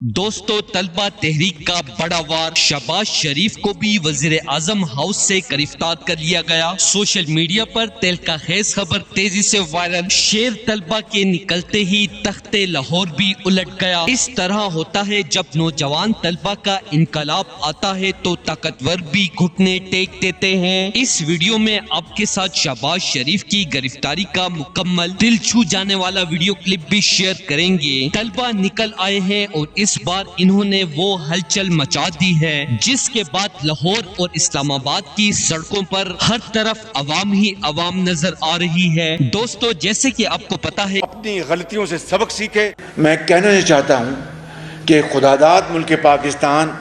दोस्तों, तलबा तहरीक का बड़ा वार, शहबाज शरीफ को भी वजीर आजम हाउस से गिरफ्तार कर लिया गया। सोशल मीडिया पर तहलका खेज खबर तेजी से वायरल। शेर तलबा के निकलते ही तख्ते लाहौर भी उलट गया। इस तरह होता है जब नौजवान तलबा का इनकलाब आता है तो ताकतवर भी घुटने टेक देते हैं। इस वीडियो में आपके साथ शहबाज शरीफ की गिरफ्तारी का मुकम्मल दिल छू जाने वाला वीडियो क्लिप भी शेयर करेंगे। तलबा निकल आए हैं और इस बार इन्होंने वो हलचल मचा दी है जिसके बाद लाहौर और इस्लामाबाद की सड़कों पर हर तरफ अवाम ही अवाम नजर आ रही है। दोस्तों, जैसे कि आपको पता है, अपनी गलतियों से सबक सीखे। मैं कहना ये चाहता हूँ कि खुदादाद मुल्क पाकिस्तान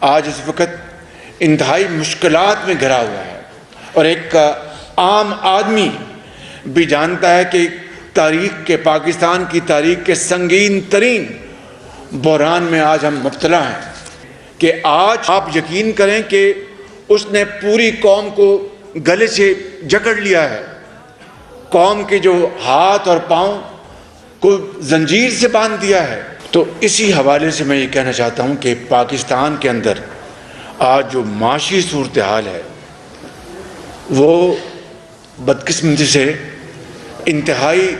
आज इस वक्त इंतहाई मुश्किलात में घिरा हुआ है और एक आम आदमी भी जानता है कि तारीख के पाकिस्तान की तारीख के संगीन तरीन बहरान में आज हम मुब्तला हैं कि आज आप यकीन करें कि उसने पूरी कौम को गले से जकड़ लिया है। कौम के जो हाथ और पांव को जंजीर से बांध दिया है। तो इसी हवाले से मैं ये कहना चाहता हूँ कि पाकिस्तान के अंदर आज जो माशी सूरत हाल है वो बदकिस्मती से इंतहाई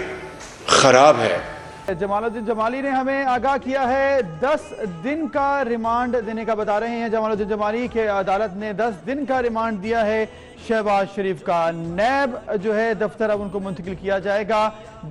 ख़राब है। जमालुद्दीन जमाली ने हमें आगाह किया है 10 दिन का रिमांड देने का बता रहे हैं जमालुद्दीन जमाली के अदालत ने 10 दिन का रिमांड दिया है शहबाज शरीफ का। नैब जो है दफ्तर अब उनको मुंतकिल किया जाएगा।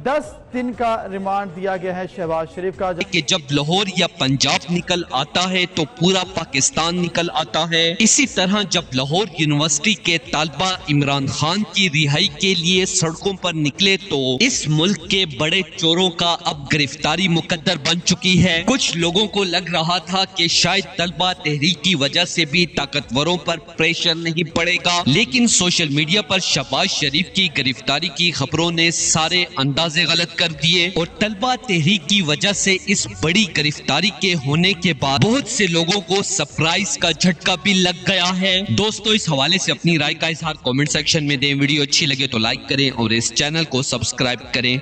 10 दिन का रिमांड दिया गया है शहबाज शरीफ का। कि जब लाहौर या पंजाब निकल आता है तो पूरा पाकिस्तान निकल आता है। इसी तरह जब लाहौर यूनिवर्सिटी के तालबा इमरान खान की रिहाई के लिए सड़कों पर निकले तो इस मुल्क के बड़े चोरों का अब गिरफ्तारी मुकद्दर बन चुकी है। कुछ लोगों को लग रहा था कि शायद तलबा तहरीक की वजह से भी ताकतवरों पर प्रेशर नहीं पड़ेगा, लेकिन सोशल मीडिया पर शहबाज शरीफ की गिरफ्तारी की खबरों ने सारे अंदाजे गलत कर दिए और तलबा तहरीक की वजह से इस बड़ी गिरफ्तारी के होने के बाद बहुत से लोगों को सरप्राइज का झटका भी लग गया है। दोस्तों, इस हवाले से अपनी राय का इजहार कमेंट सेक्शन में दें। वीडियो अच्छी लगे तो लाइक करें और इस चैनल को सब्सक्राइब करें।